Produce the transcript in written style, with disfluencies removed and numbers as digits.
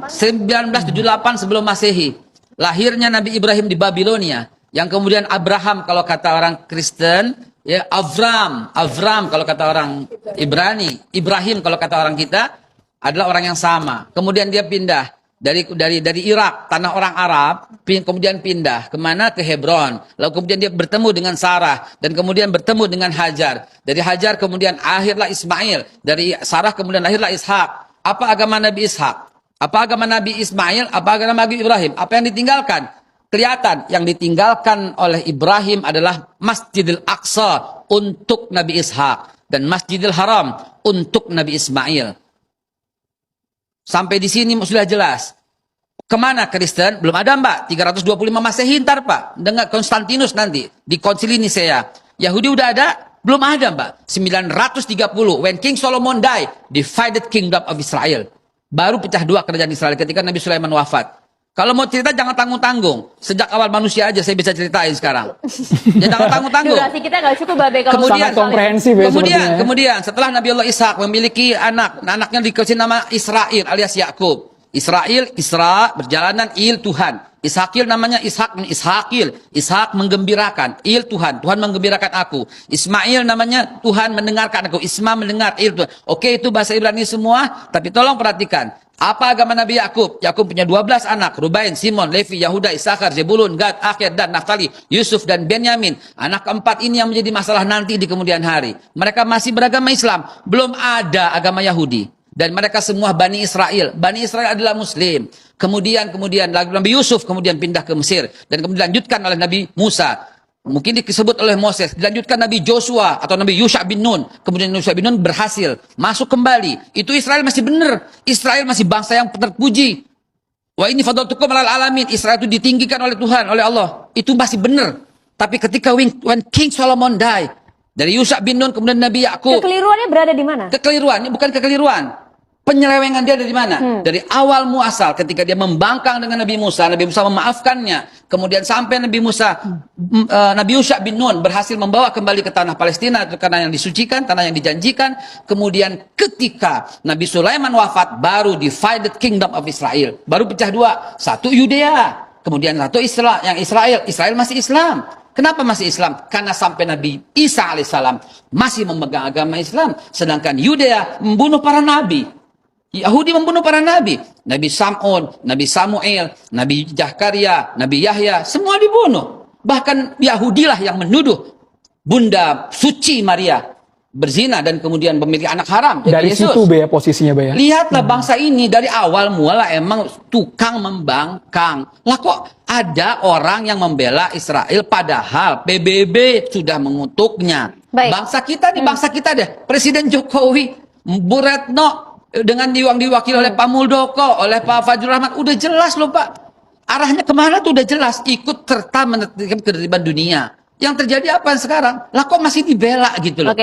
1978 sebelum Masehi. Lahirnya Nabi Ibrahim di Babilonia. Yang kemudian Abraham kalau kata orang Kristen, ya Avram kalau kata orang Ibrani, Ibrahim kalau kata orang kita adalah orang yang sama. Kemudian dia pindah dari Irak, tanah orang Arab, kemudian pindah kemana? Ke Hebron. Lalu kemudian dia bertemu dengan Sarah dan kemudian bertemu dengan Hajar. Dari Hajar kemudian akhirlah Ismail. Dari Sarah kemudian lahirlah Ishak. Apa agama Nabi Ishak? Apa agama Nabi Ismail? Apa agama Nabi Ibrahim? Apa yang ditinggalkan? Kelihatan yang ditinggalkan oleh Ibrahim adalah Masjidil Aqsa untuk Nabi Ishak dan Masjidil Haram untuk Nabi Ismail. Sampai di sini sudah jelas. Kemana Kristen? Belum ada Mbak. 325 Masehi ntar Pak. Dengan Konstantinus nanti. Di Konsili Nisea. Yahudi udah ada? Belum ada Mbak. 930. When King Solomon died. Divided kingdom of Israel. Baru pecah dua kerajaan Israel ketika Nabi Sulaiman wafat. Kalau mau cerita jangan tanggung-tanggung. Sejak awal manusia aja saya bisa ceritain sekarang. Ya jangan tanggung-tanggung. Durasi kita nggak cukup Babe. Kemudian komprehensif ya, kemudian setelah Nabi Allah Ishak memiliki anaknya dikasih nama Israel alias Yakub. Israel, Isra, berjalanan, Il, Tuhan. Ishakil namanya Ishakil. Ishak menggembirakan. Il, Tuhan. Tuhan menggembirakan aku. Ismail namanya Tuhan mendengarkan aku. Isma mendengar. Il, Tuhan. Oke, itu bahasa Ibrani semua. Tapi tolong perhatikan. Apa agama Nabi Yakub? Yakub punya 12 anak. Rubain, Simon, Levi, Yahuda, Isakar, Zebulun, Gad, Akhir, dan Naftali, Yusuf, dan Benyamin. Anak keempat ini yang menjadi masalah nanti di kemudian hari. Mereka masih beragama Islam. Belum ada agama Yahudi. Dan mereka semua Bani Israel. Bani Israel adalah Muslim. Kemudian Nabi Yusuf kemudian pindah ke Mesir. Dan kemudian dilanjutkan oleh Nabi Musa. Mungkin disebut oleh Moses. Dilanjutkan Nabi Joshua atau Nabi Yusha bin Nun. Kemudian Yusha bin Nun berhasil masuk kembali. Itu Israel masih benar. Israel masih bangsa yang terpuji. Wah ini fadlatukum alal alamin. Israel itu ditinggikan oleh Tuhan, oleh Allah. Itu masih benar. Tapi ketika when King Solomon died, dari Yusha bin Nun kemudian Nabi Yakub. Kekeliruannya berada di mana? Kekeliruan, ini bukan kekeliruan. Penyelewengan dia dari mana? Dari awal muasal ketika dia membangkang dengan Nabi Musa memaafkannya. Kemudian sampai Nabi Yusha bin Nun berhasil membawa kembali ke tanah Palestina, ke tanah yang disucikan, tanah yang dijanjikan. Kemudian ketika Nabi Sulaiman wafat, baru divided kingdom of Israel. Baru pecah dua. Satu Yudea, kemudian satu Israel. Israel masih Islam. Kenapa masih Islam? Karena sampai Nabi Isa alaihissalam masih memegang agama Islam. Sedangkan Yudea membunuh para nabi. Yahudi membunuh para nabi. Nabi Sam'un, Nabi Samuel, Nabi Zakaria, Nabi Yahya, semua dibunuh. Bahkan Yahudilah yang menuduh Bunda Suci Maria berzina dan kemudian memiliki anak haram. Dari Yesus. Situ Bea posisinya Bea. Lihatlah bangsa ini dari awal mula emang tukang membangkang. Lah kok ada orang yang membela Israel padahal PBB sudah mengutuknya. Baik. Bangsa kita nih, bangsa kita deh. Presiden Jokowi, Bu Retno, dengan diwakili oleh Pak Muldoko, oleh Pak Fajrul Rahman, udah jelas loh Pak. Arahnya kemana tuh udah jelas. Ikut serta menertibkan ketertiban dunia. Yang terjadi apa sekarang? Lah kok masih dibela gitu loh.